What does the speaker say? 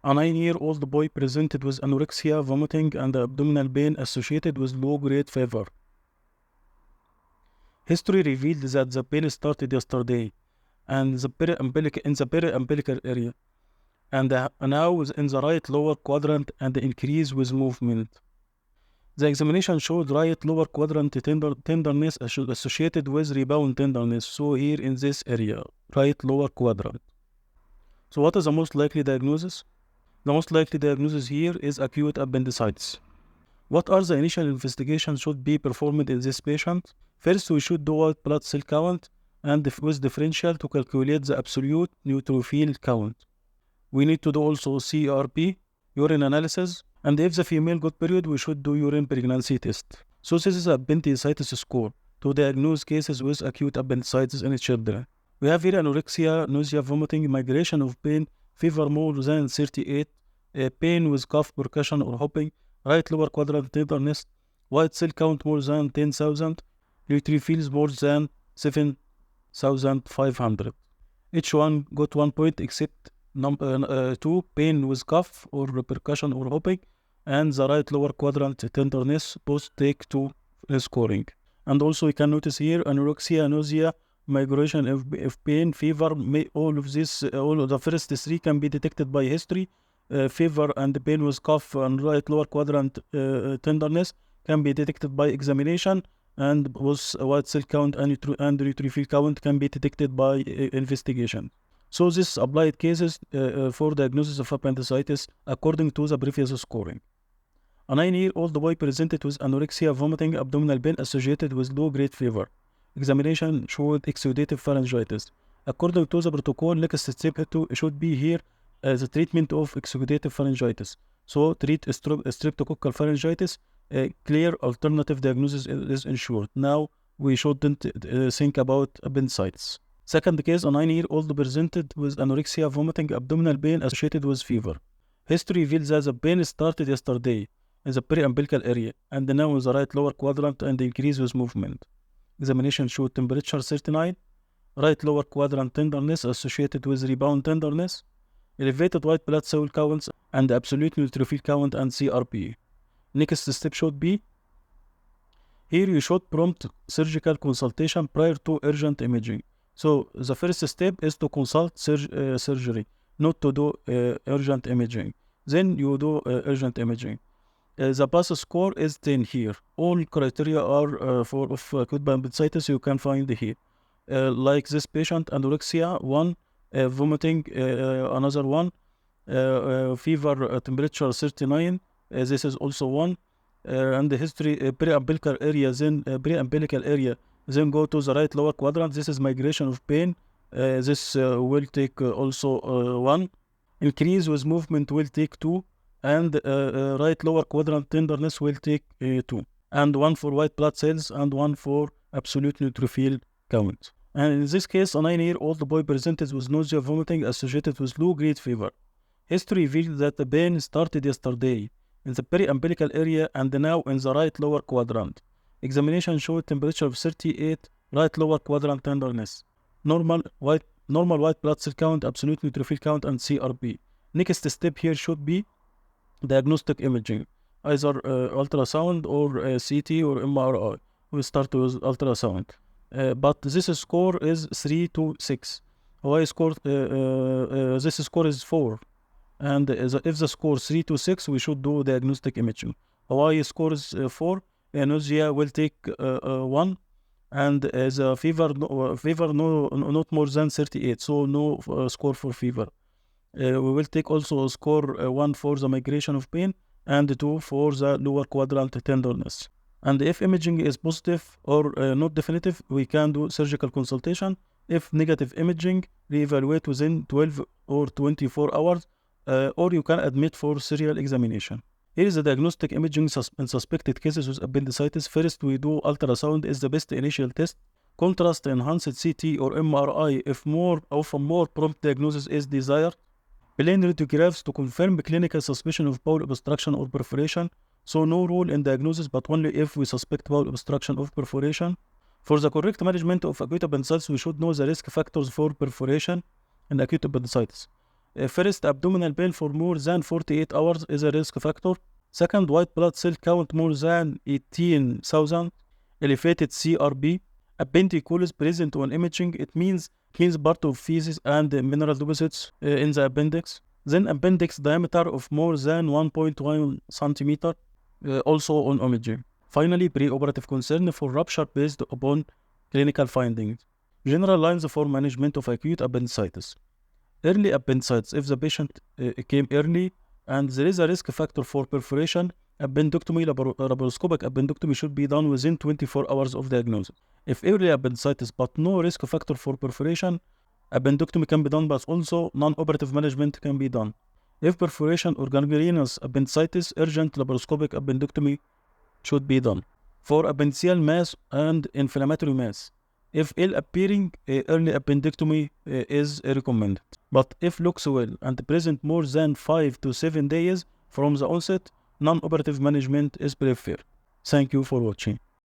A 9-year-old boy presented with anorexia, vomiting, and abdominal pain associated with low-grade fever. History revealed that the pain started yesterday and in the periumbilical area, and now is in the right lower quadrant and increase with movement. The examination showed right lower quadrant tenderness associated with rebound tenderness. So here in this area, right lower quadrant. So what is the most likely diagnosis? The most likely diagnosis here is acute appendicitis. What are the initial investigations should be performed in this patient? First, we should do white blood cell count and with differential to calculate the absolute neutrophil count. We need to do also CRP, urine analysis, and if the female got period, we should do urine pregnancy test. So this is appendicitis score to diagnose cases with acute appendicitis in children. We have here anorexia, nausea, vomiting, migration of pain, fever more than 38, pain with cough, percussion, or hopping, right lower quadrant tenderness, white cell count more than 10,000, neutrophils more than 7,500. Each one got 1 point except number 2, pain with cough or percussion or hopping, and the right lower quadrant tenderness, both take 2 scoring. And also we can notice here anorexia, nausea, migration of pain, fever, all of the first 3 can be detected by history. Fever and pain with cough and right lower quadrant tenderness can be detected by examination, and with white cell count and neutrophil count can be detected by investigation. So this applied cases for diagnosis of appendicitis according to the previous scoring. A 9-year-old boy presented with anorexia, vomiting, abdominal pain associated with low-grade fever. Examination showed exudative pharyngitis. According to the protocol, next step should be here the treatment of exudative pharyngitis. So treat streptococcal pharyngitis. Clear alternative diagnosis is ensured. Now we shouldn't think about appendicitis. Second case, a 9-year-old presented with anorexia, vomiting, abdominal pain associated with fever. History reveals that the pain started yesterday in the periumbilical area and now in the right lower quadrant and increase with movement. Examination showed temperature 39, right lower quadrant tenderness associated with rebound tenderness, elevated white blood cell counts and absolute neutrophil count and CRP. Next step should be, here you should prompt surgical consultation prior to urgent imaging. So the first step is to consult surgery, not to do urgent imaging. Then you do urgent imaging. The PAS score is 10 here. All criteria are for acute appendicitis you can find here. Like this patient, anorexia 1, vomiting another 1, fever temperature 39. This is also 1. And the history preumbilical area, then go to the right lower quadrant. This is migration of pain. This will take also 1. Increase with movement will take 2. And right lower quadrant tenderness will take 2. And 1 for white blood cells and 1 for absolute neutrophil count. And in this case, a 9-year-old boy presented with nausea, vomiting associated with low-grade fever. History revealed that the pain started yesterday in the periumbilical area and now in the right lower quadrant. Examination showed temperature of 38, right lower quadrant tenderness, normal white blood cell count, absolute neutrophil count, and CRP. Next step here should be diagnostic imaging, either ultrasound or CT or MRI. We start with ultrasound. But this score is 3 to 6. Why score? This score is 4. And if the score 3 to 6, we should do diagnostic imaging. Hawaii score is 4. Nausea will take 1, and the fever not more than 38, so no score for fever. We will take also score 1 for the migration of pain and 2 for the lower quadrant tenderness. And if imaging is positive or not definitive, we can do surgical consultation. If negative imaging, reevaluate within 12 or 24 hours, or you can admit for serial examination. Here is the diagnostic imaging in suspected cases with appendicitis. First, we do ultrasound is the best initial test. Contrast enhanced CT or MRI if more prompt diagnosis is desired. Plain radiographs to confirm clinical suspicion of bowel obstruction or perforation. So no rule in diagnosis, but only if we suspect bowel obstruction or perforation. For the correct management of acute appendicitis, we should know the risk factors for perforation and acute appendicitis. First, abdominal pain for more than 48 hours is a risk factor. Second, white blood cell count more than 18,000. Elevated CRP. Appendiculis present on imaging. It means part of feces and mineral deposits in the appendix. Then appendix diameter of more than 1.1 centimeter, also on imaging. Finally, preoperative concern for rupture based upon clinical findings. General lines for management of acute appendicitis. Early appendicitis, if the patient came early and there is a risk factor for perforation, appendectomy, laparoscopic appendectomy should be done within 24 hours of diagnosis. If early appendicitis but no risk factor for perforation, appendectomy can be done, but also non-operative management can be done. If perforation or gangrenous appendicitis, urgent laparoscopic appendectomy should be done. For appendiceal mass and inflammatory mass, if ill appearing, early appendectomy is recommended. But if looks well and present more than 5 to 7 days from the onset, non-operative management is preferred. Thank you for watching.